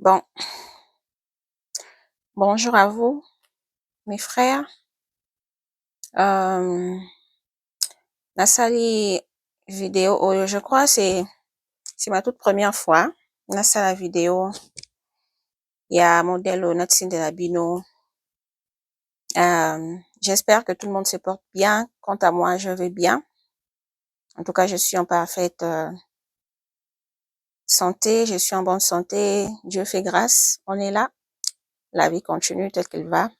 Bon, bonjour à vous, mes frères. Nasali vidéo oyo, je crois c'est ma toute première fois. Nasala vidéo ya modèle Natsindela Bino. J'espère que tout le monde se porte bien. Quant à moi, je vais bien. En tout cas, je suis en parfaite santé. Je suis en bonne santé. Dieu fait grâce. On est là. La vie continue telle qu'elle va.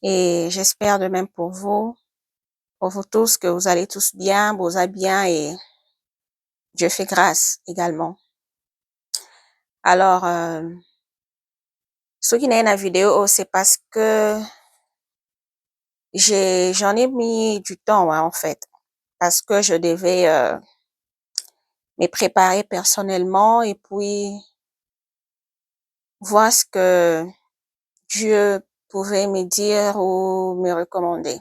Et j'espère de même pour vous tous, que vous allez tous bien, vous allez bien et Dieu fait grâce également. Alors, ce qui n'est la vidéo, c'est parce que j'en ai mis du temps, en fait, parce que je devais me préparer personnellement et puis voir ce que Dieu pouvait me dire ou me recommander.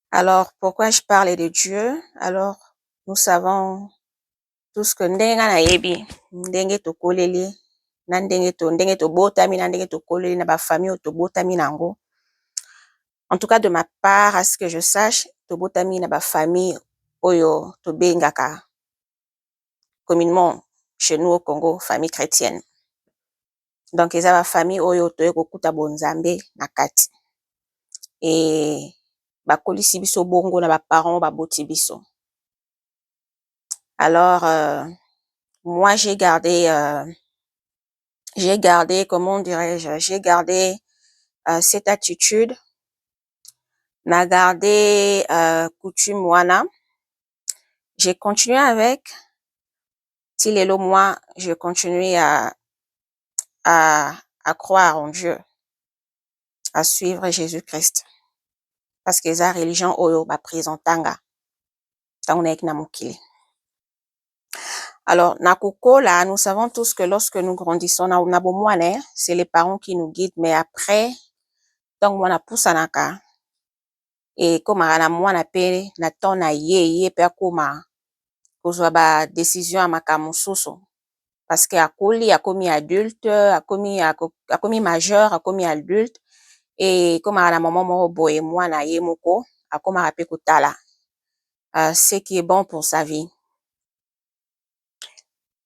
Alors, pourquoi je parlais de Dieu? Alors, nous savons tous que ndenga na yebi, ndenge tokoleli, na ndenge tobotami, na ndenge tokoleli na ba famille tobotami nango. En tout cas, de ma part, à ce que je sache, tobotami na ba famille oyo tobengaka communément chez nous au Congo, famille chrétienne. Donc, eza ba famille oyo toye kokuta bonzambe na kati. Et bakolisi biso bongo na ba parents baboti biso. Alors, moi, j'ai gardé, comment dirais-je, j'ai gardé cette attitude, n'a gardé coutume wana. J'ai continué avec, tilelo moi, je continue à croire en Dieu, à suivre Jésus-Christ. Parce que eza religion oyo ba présentanga tango na mokili. Alors, na kokola, nous savons tous que lorsque nous grandissons na bomwane, c'est les parents qui nous guident, mais après, tango mwana pusanaka, et komaka na mwana pe na temps na ye pe akoma kozwa ba décision ya makambo mosusu. Parce que akomi adulte, akomi majeur, akomi adulte, et komaka na moment moko boye mwana ye moko akomaka pe kotala ce qui est bon pour sa vie.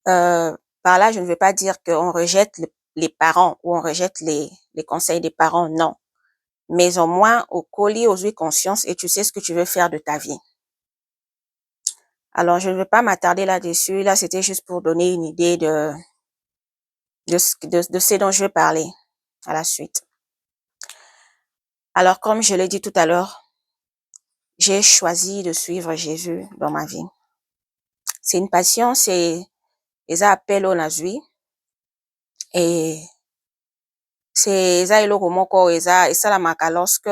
Par là, je ne veux pas dire qu'on rejette les parents ou on rejette les conseils des parents, non. Mais au moins, au colis, aux yeux conscience et tu sais ce que tu veux faire de ta vie. Alors, je ne veux pas m'attarder là-dessus. Là, c'était juste pour donner une idée de ce dont je vais parler à la suite. Alors, comme je l'ai dit tout à l'heure, j'ai choisi de suivre Jésus dans ma vie. C'est une passion, c'est les appels au nazui. Et c'est eza eloko moko eza esalamaka lorsque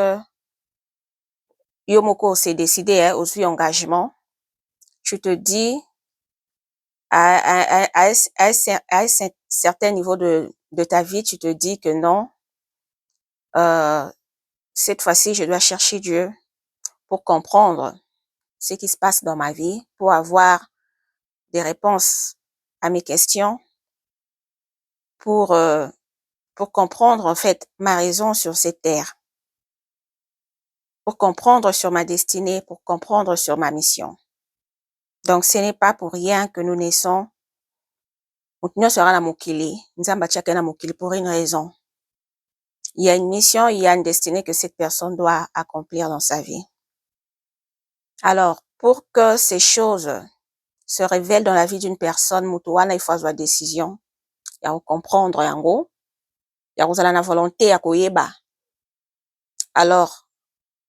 yo moko s'est décidé aussi engagement, tu te dis à un certain niveau de ta vie, tu te dis que non, cette fois-ci, je dois chercher Dieu pour comprendre ce qui se passe dans ma vie, pour avoir des réponses à mes questions, pour comprendre en fait ma raison sur cette terre, pour comprendre sur ma destinée, pour comprendre sur ma mission. Donc, ce n'est pas pour rien que nous naissons. Nous sera na mokili, nzamba tiaka na mokili pour une raison. Il y a une mission, il y a une destinée que cette personne doit accomplir dans sa vie. Alors, pour que ces choses se révèlent dans la vie d'une personne, mutuwana il faut avoir décision. Il y a comprendre yango. Il y a la volonté ya koyeba. Alors,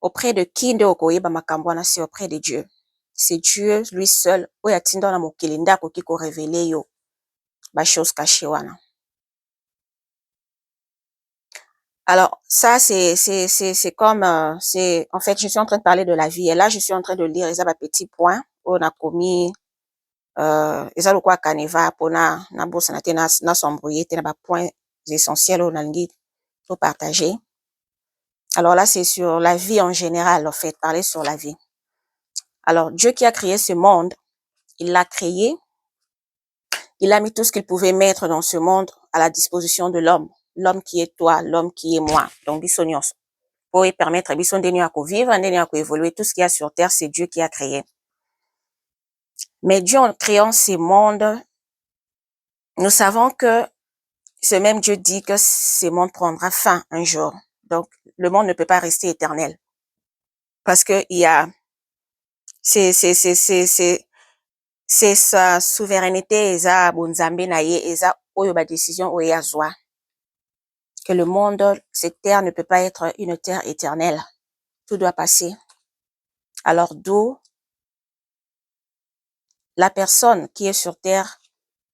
auprès de qui nde okoyeba makambo wana, c'est auprès de Dieu. C'est Dieu lui seul oyo atinda na mokili nde akoki ko révéler yo ba chose cachée wana. Alors, ça, c'est comme, en fait, je suis en train de parler de la vie. Et là, je suis en train de lire, ils ont un petit point, on a commis, ils ont quoi caneva, pour na bourse, na s'embrouiller, na point essentiel, on a dit, pour partager. Alors là, c'est sur la vie en général, en fait, parler sur la vie. Alors, Dieu qui a créé ce monde, il l'a créé Il a mis tout ce qu'il pouvait mettre dans ce monde à la disposition de l'homme. L'homme qui est toi, l'homme qui est moi. Donc, biso nyonso. Pour y permettre, biso ndeni ya vivre, ndeni ya évoluer. Tout ce qu'il y a sur terre, c'est Dieu qui a créé. Mais Dieu, en créant ces mondes, nous savons que ce même Dieu dit que ces mondes prendra fin un jour. Donc, le monde ne peut pas rester éternel. Parce que il y a, c'est sa souveraineté, eza bonzambe na ye, eza oyo ba décision oyo azwa. Que le monde, cette terre ne peut pas être une terre éternelle. Tout doit passer. Alors, d'où la personne qui est sur terre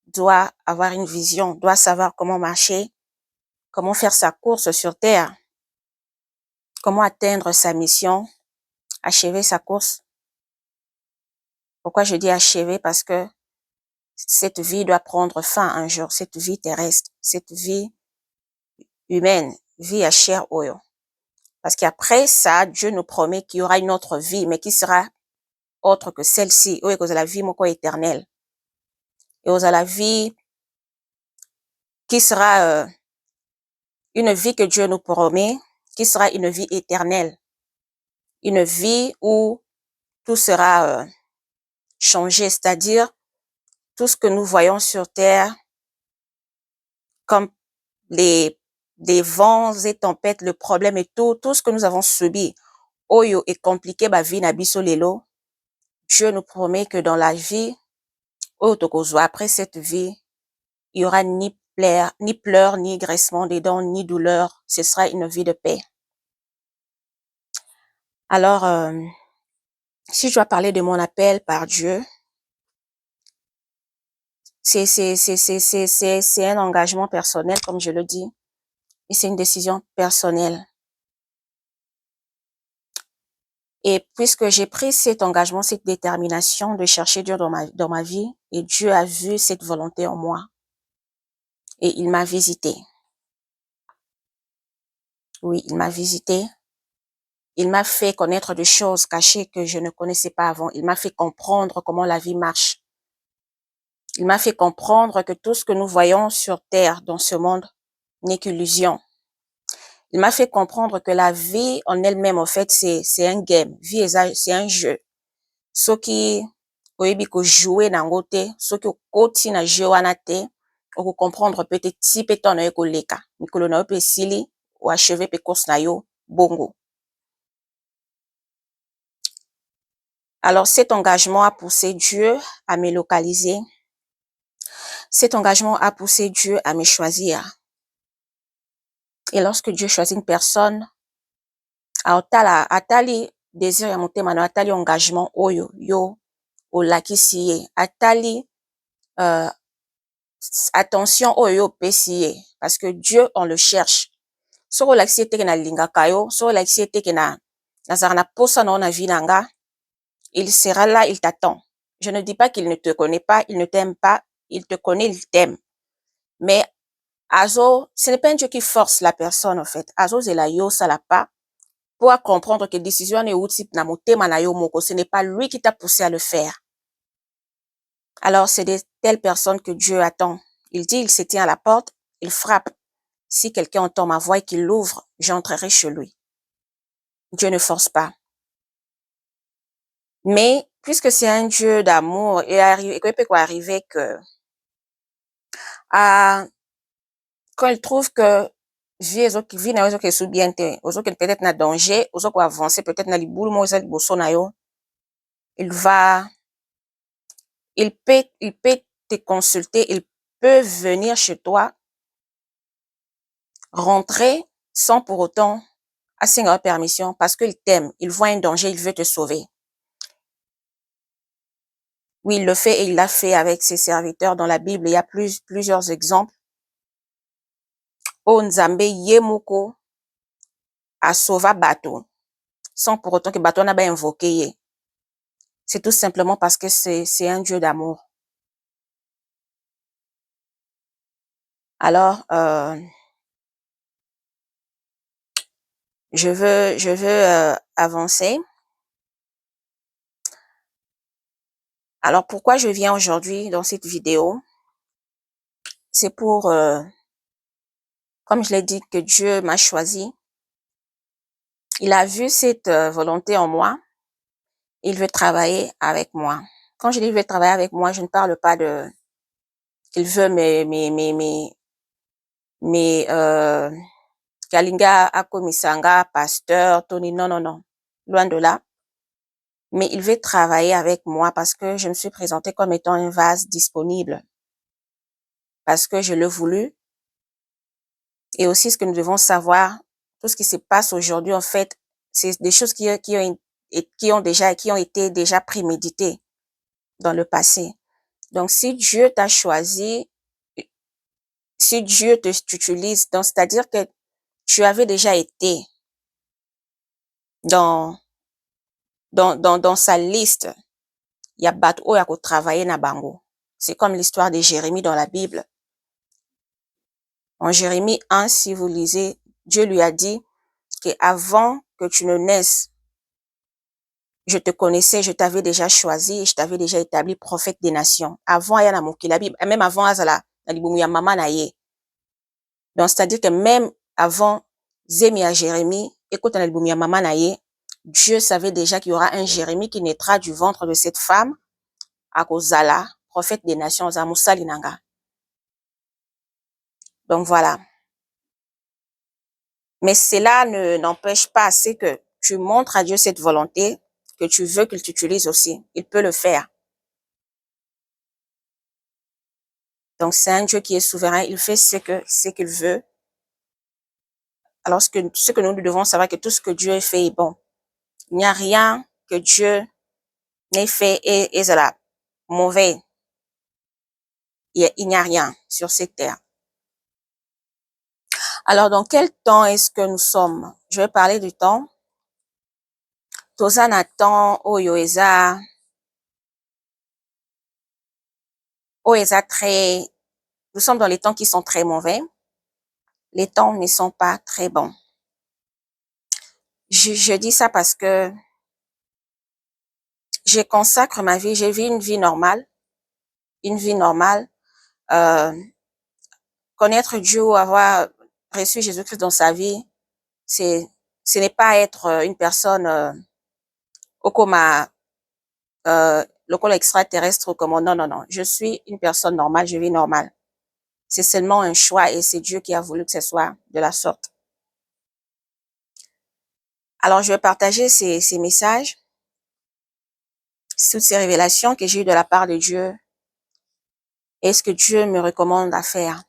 doit avoir une vision, doit savoir comment marcher, comment faire sa course sur terre, comment atteindre sa mission, achever sa course. Pourquoi je dis achever? Parce que cette vie doit prendre fin un jour, cette vie terrestre, cette vie humaine, vie à chair oyo. Parce qu'après ça, Dieu nous promet qu'il y aura une autre vie, mais qui sera autre que celle-ci, oyo que la vie moko éternelle. Et aux la vie qui sera une vie que Dieu nous promet, qui sera une vie éternelle. Une vie où tout sera changé, c'est-à-dire tout ce que nous voyons sur terre, comme des vents et tempêtes, le problème et tout ce que nous avons subi, oyo est compliqué, ba vie na biso lelo, Dieu nous promet que dans la vie, oyo tokozwa après cette vie, il y aura ni pleurs, ni graissement des dents, ni douleur. Ce sera une vie de paix. Alors, si je dois parler de mon appel par Dieu, c'est un engagement personnel, comme je le dis, et c'est une décision personnelle. Et puisque j'ai pris cet engagement, cette détermination de chercher Dieu dans ma vie, et Dieu a vu cette volonté en moi, et il m'a visité. Oui, il m'a visité. Il m'a fait connaître des choses cachées que je ne connaissais pas avant. Il m'a fait comprendre comment la vie marche. Il m'a fait comprendre que tout ce que nous voyons sur terre, dans ce monde, n'est qu'illusion. Il m'a fait comprendre que la vie en elle-même, en fait, c'est un game. Vie, c'est un jeu. Ce qui, oyebi ko jouer nango te, ce qui okoti na jeu wana te, oko comprendre peut-être si pe ton na yo koleka. Mikolo na yo pe sili, ou achever pe course na yo, bongo. Alors, cet engagement a poussé Dieu à me localiser. Cet engagement a poussé Dieu à me choisir. Et lorsque Dieu choisit une personne, atali désir ya motema na atali engagement oyo yo olakisi ye, atali attention oyo yo opesi ye, parce que Dieu on le cherche. Soki olakisi ye teke na lingaka yo, soki olakisi ye teke na nazala na posa na yo na vie na nga, il sera là, il t'attend. Je ne dis pas qu'il ne te connaît pas, il ne t'aime pas, il te connaît, il t'aime. Mais ce n'est pas un Dieu qui force la personne, en fait. Zela yo sala pas pour comprendre que décision est outil na motema na yo moko. Ce n'est pas lui qui t'a poussé à le faire. Alors, c'est de telles personnes que Dieu attend. Il dit, il se tient à la porte, il frappe. Si quelqu'un entend ma voix et qu'il l'ouvre, j'entrerai chez lui. Dieu ne force pas. Mais, puisque c'est un Dieu d'amour, il peut arriver que, quand il trouve que vie na yo ezo bien te, peut-être na danger, ozo ko avancer peut-être na libulu mo eza liboso na yo, il peut te consulter, il peut venir chez toi, rentrer sans pour autant asenga permission parce qu'il t'aime, il voit un danger, il veut te sauver. Oui, il le fait et il l'a fait avec ses serviteurs. Dans la Bible, il y a plusieurs exemples. O Nzambe ye moko a sauva bateau, sans pour autant que bateau n'a pas invoqué. C'est tout simplement parce que c'est un Dieu d'amour. Alors, je veux avancer. Alors, pourquoi je viens aujourd'hui dans cette vidéo? c'est pour, comme je l'ai dit, que Dieu m'a choisi. Il a vu cette volonté en moi. Il veut travailler avec moi. Quand je dis il veut travailler avec moi, je ne parle pas de qu'il veut mes Kalinga Akomisanga, pasteur, Tony, non, non, non. Loin de là. Mais il veut travailler avec moi parce que je me suis présentée comme étant un vase disponible. Parce que je l'ai voulu. Et aussi, ce que nous devons savoir, tout ce qui se passe aujourd'hui, en fait, c'est des choses qui ont été déjà préméditées dans le passé. Donc, si Dieu t'a choisi, si Dieu t'utilise, donc c'est-à-dire que tu avais déjà été dans sa liste. Il y a bateau oyo ya travailler na bango. C'est comme l'histoire de Jérémie dans la Bible. En Jérémie 1, si vous lisez, Dieu lui a dit que avant que tu ne naisses, je te connaissais, je t'avais déjà choisi et je t'avais déjà établi prophète des nations. Avant aya na mokili, même avant azala na libumu ya mama na ye. Donc c'est-à-dire que même avant zemi ya Jérémie, écoute na libumu ya mama na ye, Dieu savait déjà qu'il y aura un Jérémie qui naîtra du ventre de cette femme, akozala, prophète des nations, za musali nanga. Donc voilà. Mais cela n'empêche pas assez que tu montres à Dieu cette volonté, que tu veux qu'il t'utilise aussi. Il peut le faire. Donc c'est un Dieu qui est souverain, il fait ce qu'il veut. Alors ce que nous devons savoir, que tout ce que Dieu a fait est bon. Il n'y a rien que Dieu n'ait fait et cela mauvais. Il n'y a rien sur cette terre. Alors, dans quel temps est-ce que nous sommes? Je vais parler du temps. Toza na temps oyo eza très, nous sommes dans les temps qui sont très mauvais. Les temps ne sont pas très bons. Je dis ça parce que je consacre ma vie, j'ai vu une vie normale. Une vie normale. Connaître Dieu ou avoir reçu Jésus-Christ dans sa vie, ce n'est pas être une personne comme local extraterrestre, comme non, non, non. Je suis une personne normale, je vis normale. C'est seulement un choix et c'est Dieu qui a voulu que ce soit de la sorte. Alors, je vais partager ces messages, toutes ces révélations que j'ai eues de la part de Dieu et ce que Dieu me recommande à faire.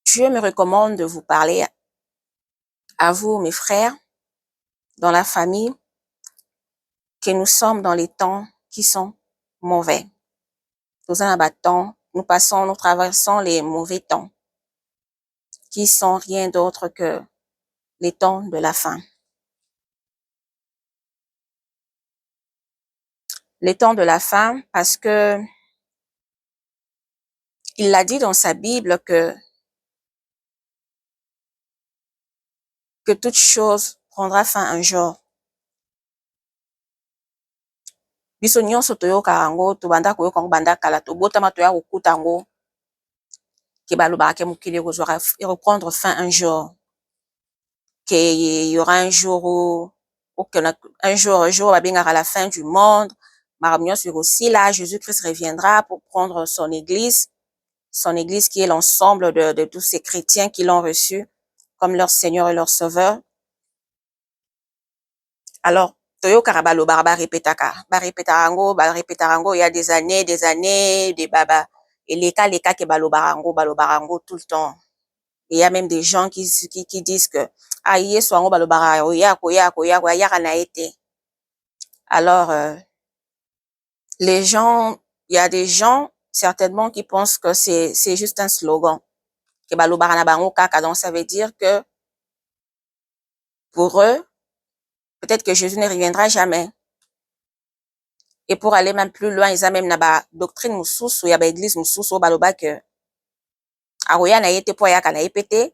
Dieu me recommande de vous parler à vous, mes frères, dans la famille, que nous sommes dans les temps qui sont mauvais. Nous traversons les mauvais temps, qui sont rien d'autre que les temps de la fin. Les temps de la fin, parce que il l'a dit dans sa Bible que toute chose prendra fin un jour. Biso nyonso toyokaka yango, tobanda koyoka yango banda kala, tobotama toya kokuta yango, ke balobaka ke mokili ekozwaka reprendre fin un jour. Qu'il y aura un jour où un jour babengaka la fin du monde, makambo nyonso aussi là, Jésus-Christ reviendra pour prendre son église qui est l'ensemble de tous ces chrétiens qui l'ont reçu comme leur Seigneur et leur Sauveur. Alors, toyokaka balobaka barepetaka yango il y a des années, des baba, et les cas que balobaka yango tout le temps. Il y a même des gens qui disent que yesu yango balobaka yaka na été. Alors, il y a des gens certainement qui pensent que c'est juste un slogan. Que balobaka na bango kaka, donc ça veut dire que pour eux, peut-être que Jésus ne reviendra jamais. Et pour aller même plus loin, ils ont même na doctrine mususu ya ba église mususu baloba que aroya na été po yaka na épété.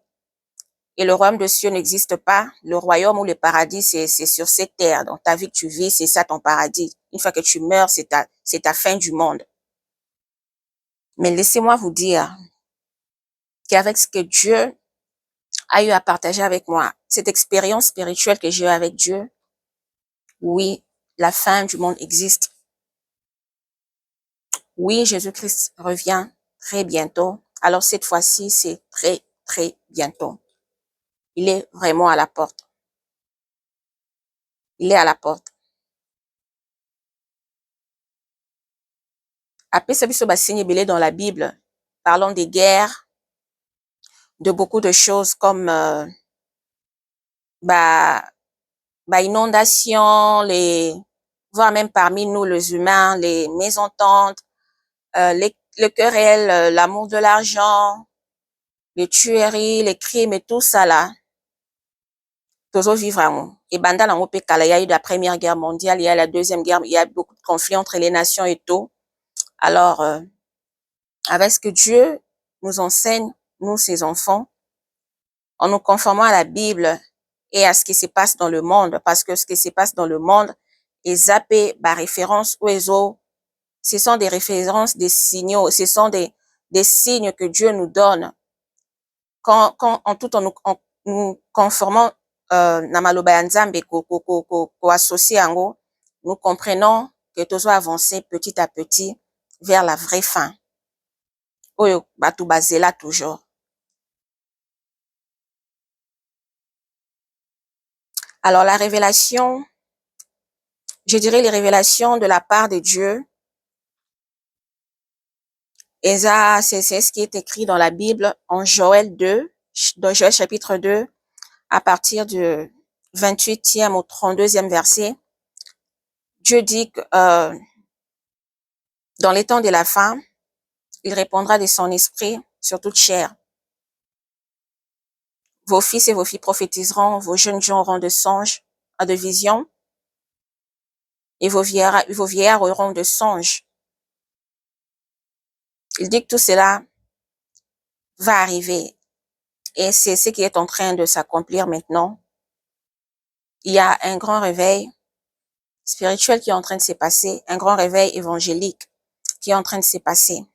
Et le royaume de Dieu n'existe pas. Le royaume ou le paradis, c'est sur cette terre. Donc ta vie que tu vis, c'est ça ton paradis. Une fois que tu meurs, c'est ta fin du monde. Mais laissez-moi vous dire qu'avec ce que Dieu a eu à partager avec moi, cette expérience spirituelle que j'ai eue avec Dieu, oui, la fin du monde existe. Oui, Jésus-Christ revient très bientôt. Alors cette fois-ci, c'est très, très bientôt. Il est vraiment à la porte. Il est à la porte. Après, ça biso signe belé dans la Bible. Parlons des guerres, de beaucoup de choses comme bah, inondations, voire même parmi nous les humains, les mésententes, le querelle, l'amour de l'argent, les tueries, les crimes et tout ça là. Toujours vivre en et banda nango pe kala, il y a eu la première guerre mondiale, il y a la deuxième guerre, il y a beaucoup de conflits entre les nations et tout. Alors, avec ce que Dieu nous enseigne, nous ses enfants, en nous conformant à la Bible et à ce qui se passe dans le monde, parce que ce qui se passe dans le monde est zappé par référence aux autres. Ce sont des références, des signaux, ce sont des signes que Dieu nous donne quand en tout en nous conformant na maloba ya Nzambe associé yango, nous comprenons que nous devons avancer petit à petit vers la vraie fin. Oyo bato bazela toujours. Alors la révélation, je dirais les révélations de la part de Dieu, et ça, c'est ce qui est écrit dans la Bible en Joël 2, dans Joël chapitre 2, à partir du 28e au 32e verset. Dieu dit que dans les temps de la fin, il répondra de son esprit sur toute chair. Vos fils et vos filles prophétiseront, vos jeunes gens auront de songes, de visions, et vos vieillards auront de songes. Il dit que tout cela va arriver. Et c'est ce qui est en train de s'accomplir maintenant. Il y a un grand réveil spirituel qui est en train de se passer, un grand réveil évangélique qui est en train de se passer.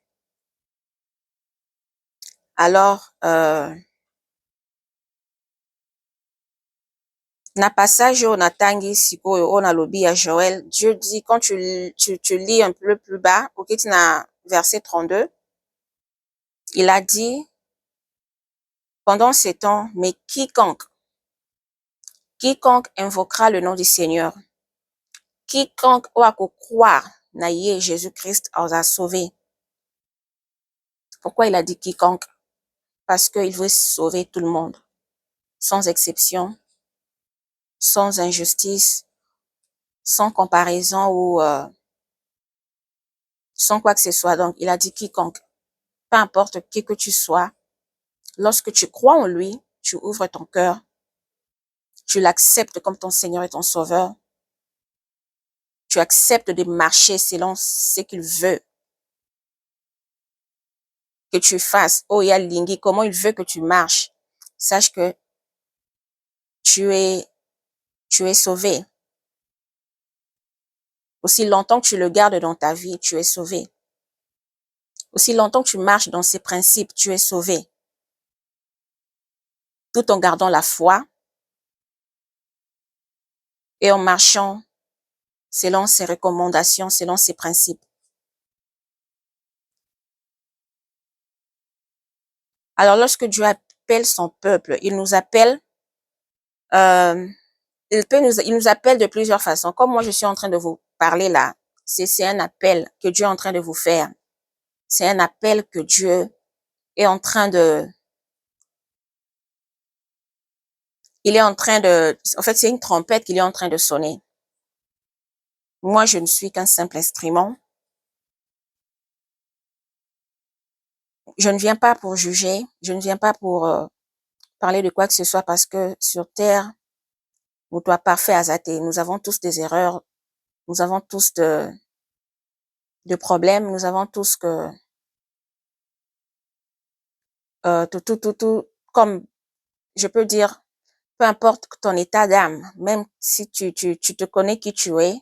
Alors, na passage oyo natangi sikoyo oyo nalobi ya Joël, Dieu dit, quand tu lis un peu plus bas, okiti na verset 32, il a dit, pendant ces temps, mais quiconque invoquera le nom du Seigneur, quiconque oyo akokroire na ye Jésus-Christ a sauvé. Pourquoi il a dit quiconque? Parce qu'il veut sauver tout le monde, sans exception, sans injustice, sans comparaison ou sans quoi que ce soit. Donc, il a dit quiconque, peu importe qui que tu sois, lorsque tu crois en lui, tu ouvres ton cœur, tu l'acceptes comme ton Seigneur et ton Sauveur, tu acceptes de marcher selon ce qu'il veut que tu fasses. Oh, il y a Lingi, comment il veut que tu marches. Sache que tu es sauvé. Aussi longtemps que tu le gardes dans ta vie, tu es sauvé. Aussi longtemps que tu marches dans ses principes, tu es sauvé. Tout en gardant la foi et en marchant selon ses recommandations, selon ses principes. Alors, lorsque Dieu appelle son peuple, il nous appelle, il nous appelle de plusieurs façons. Comme moi, je suis en train de vous parler là, c'est un appel que Dieu est en train de vous faire. C'est un appel que Dieu est en train de, en fait, c'est une trompette qu'il est en train de sonner. Moi, je ne suis qu'un simple instrument. Je ne viens pas pour juger, je ne viens pas pour parler de quoi que ce soit, parce que sur terre, nous doit parfait azaté. Nous avons tous des erreurs, nous avons tous de problèmes, nous avons tous que tout, comme je peux dire, peu importe ton état d'âme, même si tu te connais qui tu es,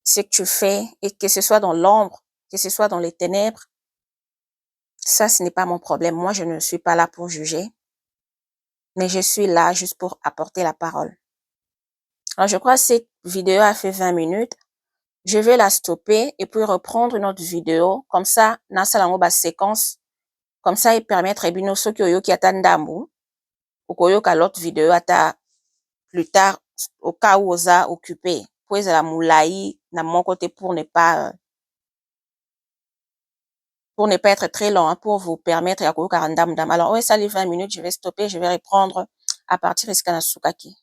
ce que tu fais, et que ce soit dans l'ombre, que ce soit dans les ténèbres, Ça, ce n'est pas mon problème. Moi, je ne suis pas là pour juger, mais je suis là juste pour apporter la parole. Alors, je crois que cette vidéo a fait 20 minutes. Je vais la stopper et puis reprendre une autre vidéo. Comme ça, nasala ngo ba séquence. Comme ça, il permettre bino soki oyoki ata ndambu, okoyoka l'autre vidéo ata plus tard, au cas où oza occupé. Po ezala mulayi na mon côté pour ne pas être très long, hein, pour vous permettre ya koyoka ndambu ndambu. Alors, ouais, ça les 20 minutes, je vais stopper, je vais reprendre à partir de ce sukaki.